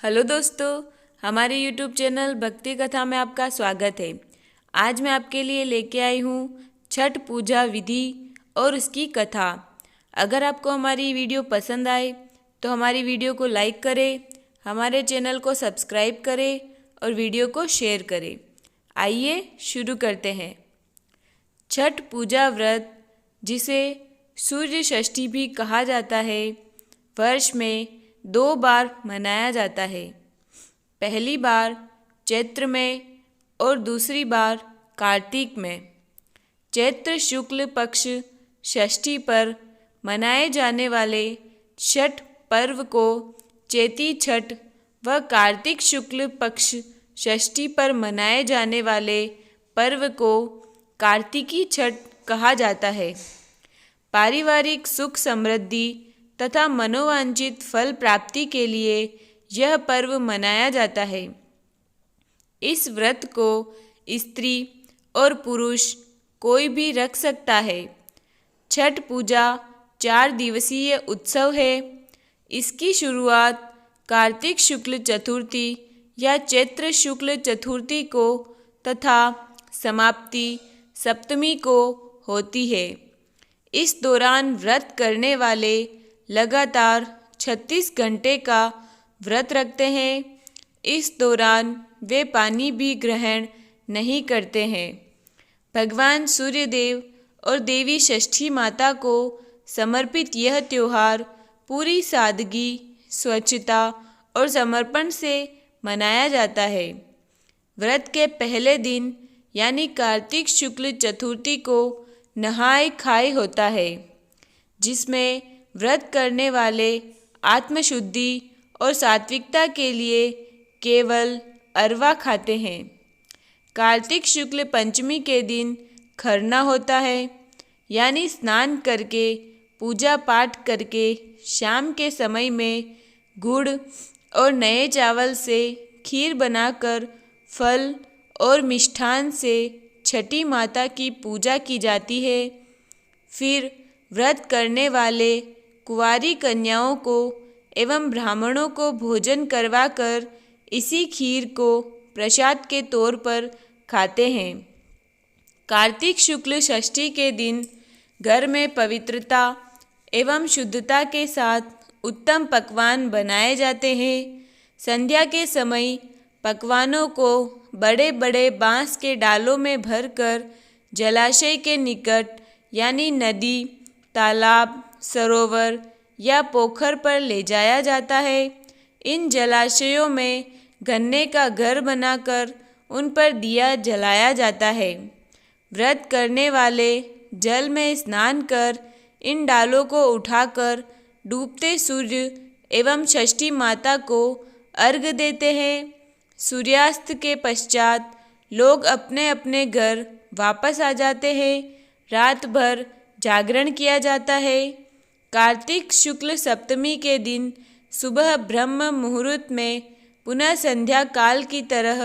Hello दोस्तों, हमारे YouTube channel भक्ति कथा में आपका स्वागत है। आज मैं आपके लिए लेके आई हूँ छठ पूजा विधि और उसकी कथा। अगर आपको हमारी वीडियो पसंद आए तो हमारी वीडियो को लाइक करें, हमारे चैनल को सब्सक्राइब करें और वीडियो को शेयर करें। आइए शुरू करते हैं। छठ पूजा व्रत, जिसे सूर्य षष्ठी भी कहा जाता है, वर्ष में 2 बार मनाया जाता है। पहली बार चैत्र में और दूसरी बार कार्तिक में। चैत्र शुक्ल पक्ष षष्ठी पर मनाए जाने वाले छठ पर्व को चैती छठ व कार्तिक शुक्ल पक्ष षष्ठी पर मनाए जाने वाले पर्व को कार्तिकी छठ कहा जाता है। पारिवारिक सुख समृद्धि तथा मनोवांछित फल प्राप्ति के लिए यह पर्व मनाया जाता है। इस व्रत को स्त्री और पुरुष कोई भी रख सकता है। छठ पूजा 4 दिवसीय उत्सव है। इसकी शुरुआत कार्तिक शुक्ल चतुर्थी या चैत्र शुक्ल चतुर्थी को तथा समाप्ति सप्तमी को होती है। इस दौरान व्रत करने वाले लगातार 36 घंटे का व्रत रखते हैं। इस दौरान वे पानी भी ग्रहण नहीं करते हैं। भगवान सूर्यदेव और देवी षष्ठी माता को समर्पित यह त्यौहार पूरी सादगी, स्वच्छता और समर्पण से मनाया जाता है। व्रत के पहले दिन यानी कार्तिक शुक्ल चतुर्थी को नहाय खाए होता है, जिसमें व्रत करने वाले आत्मशुद्धि और सात्विकता के लिए केवल अरवा खाते हैं। कार्तिक शुक्ल पंचमी के दिन खरना होता है, यानी स्नान करके पूजा पाठ करके शाम के समय में गुड़ और नए चावल से खीर बनाकर फल और मिष्ठान से छठी माता की पूजा की जाती है। फिर व्रत करने वाले कुंवारी कन्याओं को एवं ब्राह्मणों को भोजन करवाकर इसी खीर को प्रसाद के तौर पर खाते हैं। कार्तिक शुक्ल षष्ठी के दिन घर में पवित्रता एवं शुद्धता के साथ उत्तम पकवान बनाए जाते हैं। संध्या के समय पकवानों को बड़े बड़े बांस के डालों में भरकर जलाशय के निकट यानी नदी, तालाब, सरोवर या पोखर पर ले जाया जाता है। इन जलाशयों में गन्ने का घर बनाकर उन पर दिया जलाया जाता है। व्रत करने वाले जल में स्नान कर इन डालों को उठाकर डूबते सूर्य एवं षष्ठी माता को अर्घ्य देते हैं। सूर्यास्त के पश्चात लोग अपने अपने घर वापस आ जाते हैं। रात भर जागरण किया जाता है। कार्तिक शुक्ल सप्तमी के दिन सुबह ब्रह्म मुहूर्त में पुनः संध्या काल की तरह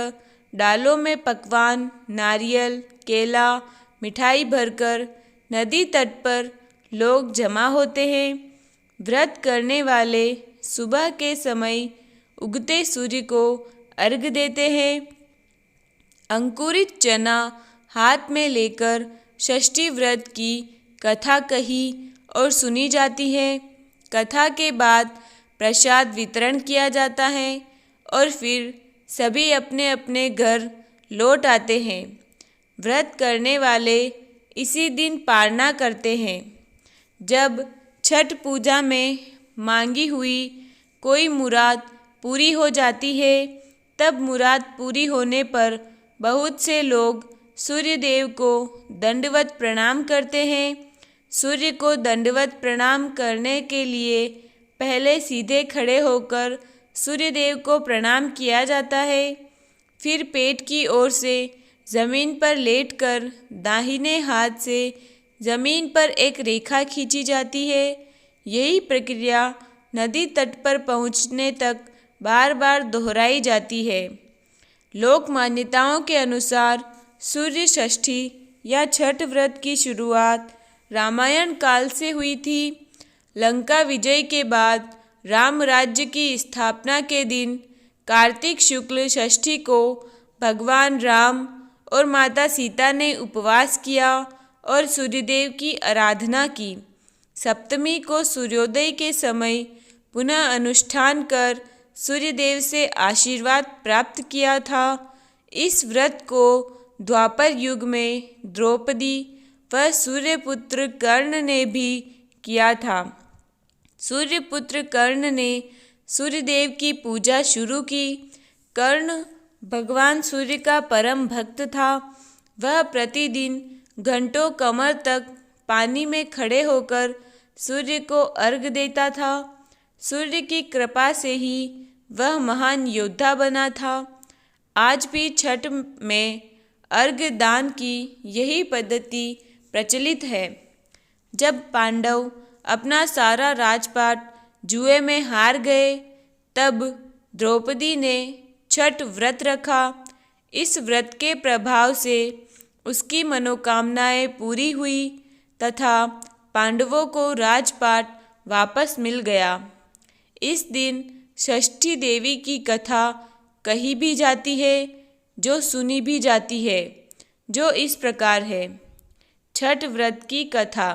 डालों में पकवान, नारियल, केला, मिठाई भरकर नदी तट पर लोग जमा होते हैं। व्रत करने वाले सुबह के समय उगते सूर्य को अर्घ्य देते हैं। अंकुरित चना हाथ में लेकर षष्ठी व्रत की कथा कही और सुनी जाती है। कथा के बाद प्रसाद वितरण किया जाता है और फिर सभी अपने अपने घर लौट आते हैं। व्रत करने वाले इसी दिन पारना करते हैं। जब छठ पूजा में मांगी हुई कोई मुराद पूरी हो जाती है, तब मुराद पूरी होने पर बहुत से लोग सूर्य देव को दंडवत प्रणाम करते हैं। सूर्य को दंडवत प्रणाम करने के लिए पहले सीधे खड़े होकर सूर्य देव को प्रणाम किया जाता है। फिर पेट की ओर से ज़मीन पर लेटकर दाहिने हाथ से ज़मीन पर एक रेखा खींची जाती है। यही प्रक्रिया नदी तट पर पहुँचने तक बार बार दोहराई जाती है। लोक मान्यताओं के अनुसार सूर्य षष्ठी या छठ व्रत की शुरुआत रामायण काल से हुई थी। लंका विजय के बाद राम राज्य की स्थापना के दिन कार्तिक शुक्ल षष्ठी को भगवान राम और माता सीता ने उपवास किया और सूर्यदेव की आराधना की। सप्तमी को सूर्योदय के समय पुनः अनुष्ठान कर सूर्यदेव से आशीर्वाद प्राप्त किया था। इस व्रत को द्वापर युग में द्रौपदी व सूर्यपुत्र कर्ण ने भी किया था। सूर्यपुत्र कर्ण ने सूर्यदेव की पूजा शुरू की। कर्ण भगवान सूर्य का परम भक्त था। वह प्रतिदिन घंटों कमर तक पानी में खड़े होकर सूर्य को अर्घ देता था। सूर्य की कृपा से ही वह महान योद्धा बना था। आज भी छठ में अर्घ्य दान की यही पद्धति प्रचलित है। जब पांडव अपना सारा राजपाट जुए में हार गए, तब द्रौपदी ने छठ व्रत रखा। इस व्रत के प्रभाव से उसकी मनोकामनाएं पूरी हुई तथा पांडवों को राजपाट वापस मिल गया। इस दिन षष्ठी देवी की कथा कही भी जाती है, जो सुनी भी जाती है, जो इस प्रकार है। छठ व्रत की कथा।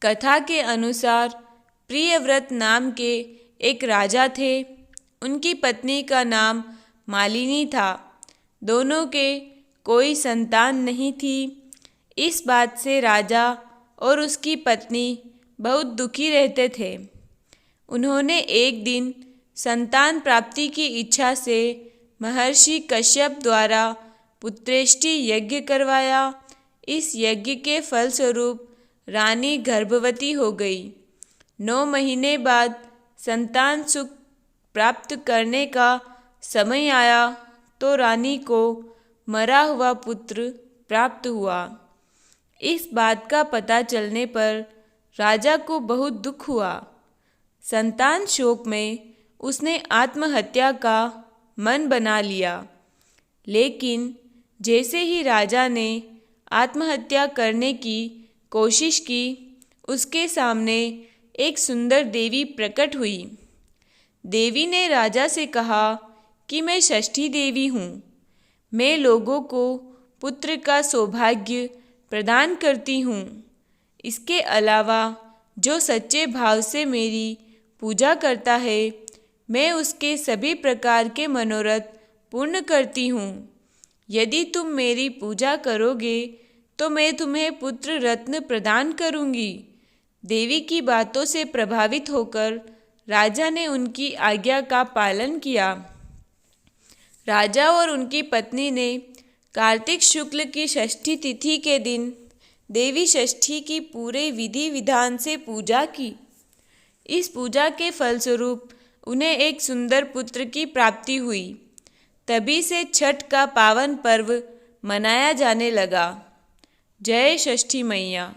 कथा के अनुसार प्रियव्रत नाम के एक राजा थे। उनकी पत्नी का नाम मालिनी था। दोनों के कोई संतान नहीं थी। इस बात से राजा और उसकी पत्नी बहुत दुखी रहते थे। उन्होंने एक दिन संतान प्राप्ति की इच्छा से महर्षि कश्यप द्वारा पुत्रेष्टि यज्ञ करवाया। इस यज्ञ के फलस्वरूप रानी गर्भवती हो गई। 9 महीने बाद संतान सुख प्राप्त करने का समय आया तो रानी को मरा हुआ पुत्र प्राप्त हुआ। इस बात का पता चलने पर राजा को बहुत दुख हुआ। संतान शोक में उसने आत्महत्या का मन बना लिया। लेकिन जैसे ही राजा ने आत्महत्या करने की कोशिश की, उसके सामने एक सुंदर देवी प्रकट हुई। देवी ने राजा से कहा कि मैं षष्ठी देवी हूँ। मैं लोगों को पुत्र का सौभाग्य प्रदान करती हूँ। इसके अलावा जो सच्चे भाव से मेरी पूजा करता है, मैं उसके सभी प्रकार के मनोरथ पूर्ण करती हूँ। यदि तुम मेरी पूजा करोगे तो मैं तुम्हें पुत्र रत्न प्रदान करूँगी। देवी की बातों से प्रभावित होकर राजा ने उनकी आज्ञा का पालन किया। राजा और उनकी पत्नी ने कार्तिक शुक्ल की षष्ठी तिथि के दिन देवी षष्ठी की पूरे विधि विधान से पूजा की। इस पूजा के फलस्वरूप उन्हें एक सुंदर पुत्र की प्राप्ति हुई। तभी से छठ का पावन पर्व मनाया जाने लगा। जय षष्ठी मैया।